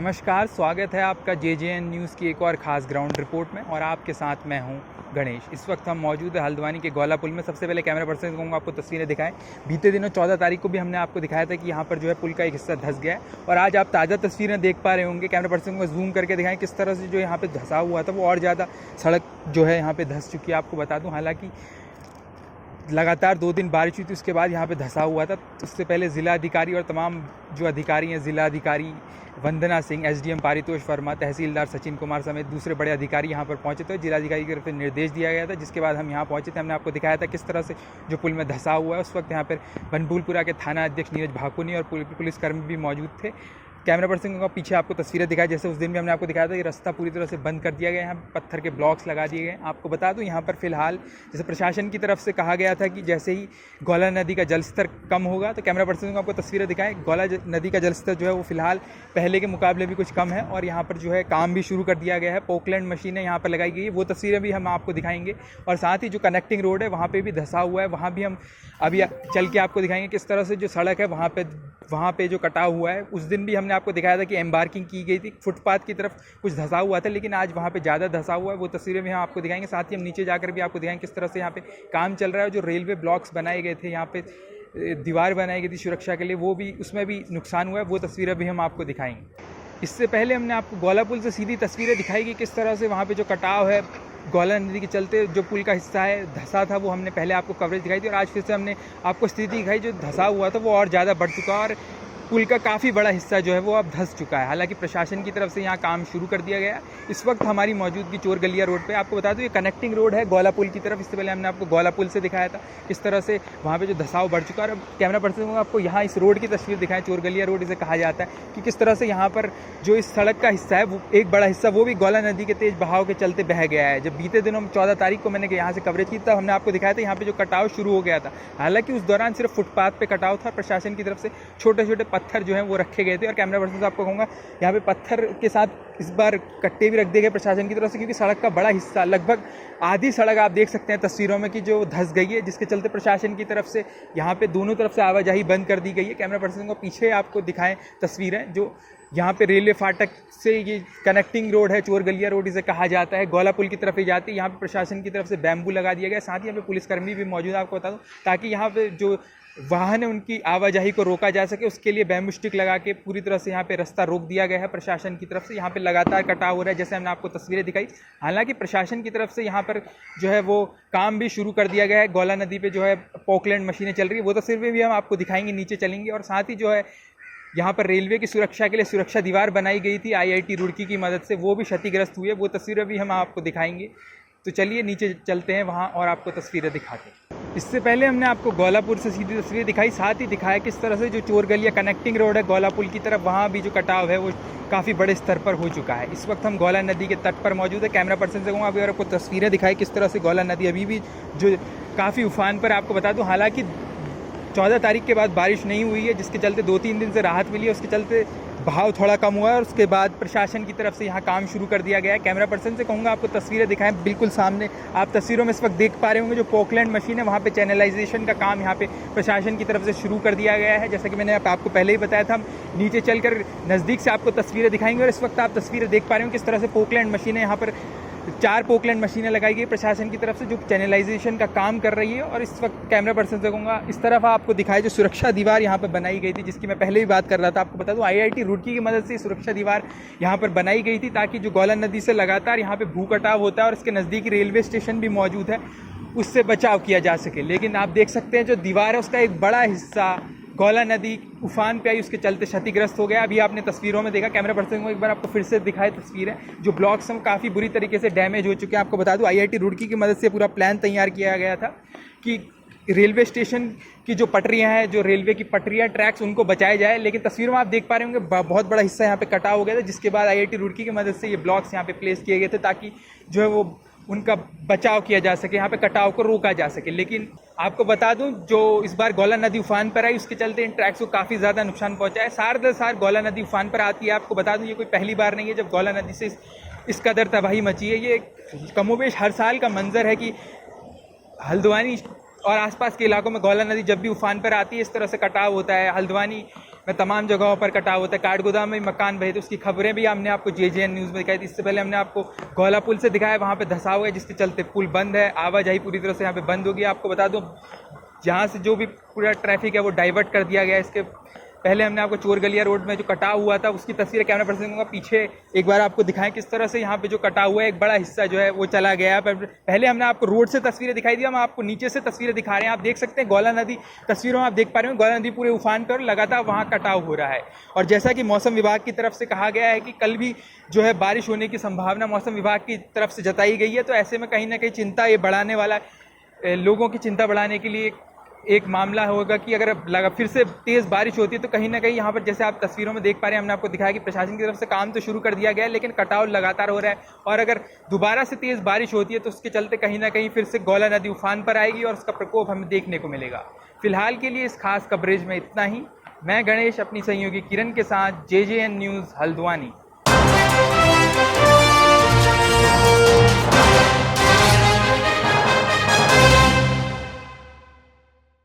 नमस्कार, स्वागत है आपका JJN न्यूज़ की एक और ख़ास ग्राउंड रिपोर्ट में। और आपके साथ मैं हूं गणेश। इस वक्त हम मौजूद है हल्द्वानी के गौला पुल में। सबसे पहले कैमरा पर्सन को आपको तस्वीरें दिखाएं। बीते दिनों 14 तारीख को भी हमने आपको दिखाया था कि यहाँ पर जो है पुल का एक हिस्सा धंस गया है, और आज आप ताज़ा तस्वीरें देख पा रहे होंगे। कैमरा पर्सन को जूम करके दिखाएं किस तरह से जो यहाँ पर धंसा हुआ था वो और ज़्यादा सड़क जो है यहाँ पर धंस चुकी है। आपको बता दूँ, हालाँकि लगातार 2 दिन बारिश हुई थी, उसके बाद यहाँ पे धंसा हुआ था। उससे पहले ज़िला अधिकारी और तमाम जो अधिकारी हैं, ज़िला अधिकारी वंदना सिंह, SDM पारितोष वर्मा, तहसीलदार सचिन कुमार समेत दूसरे बड़े अधिकारी यहाँ पर पहुँचे थे। जिलाधिकारी की तरफ से निर्देश दिया गया था, जिसके बाद हम यहाँ पहुँचे थे। हमने आपको दिखाया था किस तरह से जो पुल में धंसा हुआ है। उस वक्त यहाँ पर बनभूलपुरा के थाना अध्यक्ष नीरज भाकुनी और पुलिसकर्मी भी मौजूद थे। कैमरा पर्सन को पीछे आपको तस्वीरें दिखाई, जैसे उस दिन भी हमने आपको दिखाया था। ये रास्ता पूरी तरह से बंद कर दिया गया है, यहाँ पत्थर के ब्लॉक्स लगा दिए गए। आपको बता दूं, यहाँ पर फिलहाल जैसे प्रशासन की तरफ से कहा गया था कि जैसे ही गौला नदी का जलस्तर कम होगा, तो कैमरा पर्सन को आपको तस्वीरें दिखाएं। गौला नदी का जलस्तर जो है वो फिलहाल पहले के मुकाबले भी कुछ कम है, और यहाँ पर जो है काम भी शुरू कर दिया गया है। पोकलैंड मशीनें यहाँ पर लगाई गई है, वो तस्वीरें भी हम आपको दिखाएंगे। और साथ ही जो कनेक्टिंग रोड है वहाँ पर भी धंसा हुआ है, वहाँ भी हम अभी चल के आपको दिखाएंगे किस तरह से जो सड़क है वहाँ पे जो कटाव हुआ है। उस दिन भी हमने आपको दिखाया था कि एम्बार्किंग की गई थी, फुटपाथ की तरफ कुछ धंसा हुआ था, लेकिन आज वहाँ पे ज़्यादा धंसा हुआ है। वो तस्वीरें भी हम आपको दिखाएंगे। साथ ही हम नीचे जाकर भी आपको दिखाएंगे किस तरह से यहाँ पे काम चल रहा है। जो रेलवे ब्लॉक्स बनाए गए थे, यहाँ पे दीवार बनाई गई थी सुरक्षा के लिए, वो भी उसमें भी नुकसान हुआ है। वो तस्वीरें भी हम आपको दिखाएंगे। इससे पहले हमने आपको गौला पुल से सीधी तस्वीरें दिखाई कि किस तरह से वहाँ पे जो कटाव है गौला नदी के चलते जो पुल का हिस्सा है धंसा था, वो हमने पहले आपको कवरेज दिखाई थी। और आज फिर से हमने आपको स्थिति दिखाई, जो धंसा हुआ था वो और ज़्यादा बढ़ चुका है, और पुल का काफ़ी बड़ा हिस्सा जो है वो अब धंस चुका है। हालांकि प्रशासन की तरफ से यहाँ काम शुरू कर दिया गया है। इस वक्त हमारी मौजूदगी चोर गलिया रोड पे। आपको बता दूँ, ये कनेक्टिंग रोड है गौला पुल की तरफ। इससे पहले हमने आपको गौला पुल से दिखाया था किस तरह से वहाँ पे जो धंसाव बढ़ चुका है। और अब कैमरा पर्सन को आपको यहाँ इस रोड की तस्वीर दिखाएं। चोर गलिया रोड इसे कहा जाता है कि किस तरह से यहाँ पर जो इस सड़क का हिस्सा है, वो एक बड़ा हिस्सा वो भी गौला नदी के तेज बहाव के चलते बह गया है। जब बीते दिनों 14 तारीख को मैंने यहाँ से कवरेज की, तब हमने आपको दिखाया था यहाँ पे जो कटाव शुरू हो गया था। हालांकि उस दौरान सिर्फ फुटपाथ पे कटाव था। प्रशासन की तरफ से छोटे छोटे पत्थर जो हैं वो रखे गए थे। और कैमरा पर्सन से आपको कहूँगा, यहाँ पे पत्थर के साथ इस बार कट्टे भी रख दिए गए प्रशासन की तरफ से, क्योंकि सड़क का बड़ा हिस्सा, लगभग आधी सड़क आप देख सकते हैं तस्वीरों में कि जो धंस गई है, जिसके चलते प्रशासन की तरफ से यहाँ पे दोनों तरफ से आवाजाही बंद कर दी गई है। कैमरा पर्सन को पीछे आपको दिखाएं तस्वीरें, जो यहाँ पे रेलवे फाटक से ये कनेक्टिंग रोड है, चोर गलिया रोड इसे कहा जाता है, गौला पुल की तरफ ही जाती है। यहाँ पे प्रशासन की तरफ से बैम्बू लगा दिया गया। साथ ही यहाँ पे पुलिसकर्मी भी मौजूद है, आपको बता दूँ, ताकि यहाँ पे जो वाहन है उनकी आवाजाही को रोका जा सके, उसके लिए बैम्बू स्टिक लगा के पूरी तरह से यहाँ पे रास्ता रोक दिया गया है प्रशासन की तरफ से। यहाँ पे लगातार कटाव हो रहा है, जैसे हमने आपको तस्वीरें दिखाई। हालांकि प्रशासन की तरफ से यहाँ पर जो है वो काम भी शुरू कर दिया गया है। गौला नदी पे जो है पोकलैंड मशीनें चल रही है, वो तस्वीरें भी हम आपको दिखाएंगे, नीचे चलेंगे। और साथ ही जो है यहाँ पर रेलवे की सुरक्षा के लिए सुरक्षा दीवार बनाई गई थी IIT रुड़की की मदद से, वो भी क्षतिग्रस्त हुई है। वो तस्वीरें भी हम आपको दिखाएंगे। तो चलिए नीचे चलते हैं वहाँ और आपको तस्वीरें दिखाते हैं। इससे पहले हमने आपको गौलापुर से सीधी तस्वीरें दिखाई, साथ ही दिखाया किस तरह से जो चोर गलिया कनेक्टिंग रोड है गौला पुल की तरफ, वहाँ भी जो कटाव है वो काफ़ी बड़े स्तर पर हो चुका है। इस वक्त हम गौला नदी के तट पर मौजूद है। कैमरा पर्सन से कहूँगा अभी और आपको तस्वीरें दिखाई किस तरह से गौला नदी अभी भी जो काफ़ी उफान पर। आपको बता दूँ, हालाँकि 14 तारीख के बाद बारिश नहीं हुई है, जिसके चलते 2-3 दिन से राहत मिली है। उसके चलते बहाव थोड़ा कम हुआ है, और उसके बाद प्रशासन की तरफ से यहाँ काम शुरू कर दिया गया है। कैमरा पर्सन से कहूँगा आपको तस्वीरें दिखाएं। बिल्कुल सामने आप तस्वीरों में इस वक्त देख पा रहे होंगे जो पोकलैंड मशीन है, वहाँ पे चैनलाइजेशन का काम यहाँ पे प्रशासन की तरफ से शुरू कर दिया गया है। जैसा कि मैंने आपको पहले ही बताया था, हम नीचे चलकर नज़दीक से आपको तस्वीरें दिखाएंगे। और इस वक्त आप तस्वीरें देख पा रहे हो किस तरह से पोकलैंड मशीनें, यहाँ पर 4 पोकलैंड मशीनें लगाई गई प्रशासन की तरफ से, जो चैनलाइजेशन का काम कर रही है। और इस वक्त कैमरा पर्सन से कहूँगा इस तरफ आपको दिखाए जो सुरक्षा दीवार यहाँ पर बनाई गई थी, जिसकी मैं पहले ही बात कर रहा था। आपको बता दूँ, IIT रुड़की की मदद से सुरक्षा दीवार यहाँ पर बनाई गई थी, ताकि जो गौला नदी से लगातार यहाँ पे भू कटाव होता है और इसके नज़दीक रेलवे स्टेशन भी मौजूद है, उससे बचाव किया जा सके। लेकिन आप देख सकते हैं जो दीवार है उसका एक बड़ा हिस्सा गौला नदी उफान पे आई, उसके चलते क्षतिग्रस्त हो गया। अभी आपने तस्वीरों में देखा, कैमरा पर्सन को एक बार आपको फिर से दिखाए तस्वीरें, जो ब्लॉक्स हैं काफ़ी बुरी तरीके से डैमेज हो चुके हैं। आपको बता दूं, IIT रुड़की की मदद से पूरा प्लान तैयार किया गया था कि रेलवे स्टेशन की जो पटरियां हैं, जो रेलवे की पटरियां, ट्रैक्स, उनको बचाया जाए। लेकिन तस्वीरों में आप देख पा रहे होंगे बहुत बड़ा हिस्सा यहाँ पे कटा हो गया था, जिसके बाद IIT रुड़की की मदद से ये ब्लॉक्स यहाँ पे प्लेस किए गए थे, ताकि जो है वो उनका बचाव किया जा सके, यहाँ पे कटाव को रोका जा सके। लेकिन आपको बता दूं, जो इस बार गौला नदी उफान पर आई, उसके चलते इन ट्रैक्स को काफ़ी ज़्यादा नुकसान पहुंचा है। सार गौला नदी उफान पर आती है। आपको बता दूं, ये कोई पहली बार नहीं है जब गौला नदी से इस कदर तबाही मची है। ये कमोबेश हर साल का मंजर है कि हल्द्वानी और आसपास के इलाकों में गौला नदी जब भी उफान पर आती है, इस तरह से कटाव होता है। हल्द्वानी में तमाम जगहों पर कटाव होता है। काठगोदाम में मकान बहे थे, उसकी खबरें भी हमने आपको JJN न्यूज़ में दिखाई थी। इससे पहले हमने आपको गौला पुल से दिखाया, वहाँ पे धंसाव है जिसके चलते पुल बंद है, आवाजाही पूरी तरह से यहाँ पे बंद होगी। आपको बता दूँ जहाँ से जो भी पूरा ट्रैफिक है वो डाइवर्ट कर दिया गया है। इसके पहले हमने आपको चोरगलिया रोड में जो कटाव हुआ था उसकी तस्वीरें कैमरा पर्सन दूंगा पीछे एक बार आपको दिखाएं किस तरह से यहाँ पे जो कटा हुआ है एक बड़ा हिस्सा जो है वो चला गया है। पहले हमने आपको रोड से तस्वीरें दिखाई दी, हम आपको नीचे से तस्वीरें दिखा रहे हैं। आप देख सकते हैं गौला नदी, तस्वीरों में आप देख पा रहे हो गौला नदी पूरे उफान पर लगातार वहाँ कटाव हो रहा है। और जैसा कि मौसम विभाग की तरफ से कहा गया है कि कल भी जो है बारिश होने की संभावना मौसम विभाग की तरफ से जताई गई है। तो ऐसे में कहीं ना कहीं चिंता ये बढ़ाने वाला, लोगों की चिंता बढ़ाने के लिए एक मामला होगा कि अगर फिर से तेज़ बारिश होती है तो कहीं ना कहीं यहाँ पर जैसे आप तस्वीरों में देख पा रहे हैं, हमने आपको दिखाया कि प्रशासन की तरफ से काम तो शुरू कर दिया गया है लेकिन कटाव लगातार हो रहा है। और अगर दोबारा से तेज़ बारिश होती है तो उसके चलते कहीं ना कहीं फिर से गौला नदी उफान पर आएगी और उसका प्रकोप हमें देखने को मिलेगा। फिलहाल के लिए इस खास कवरेज में इतना ही। मैं गणेश अपनी सहयोगी किरण के साथ JJN न्यूज़ हल्द्वानी।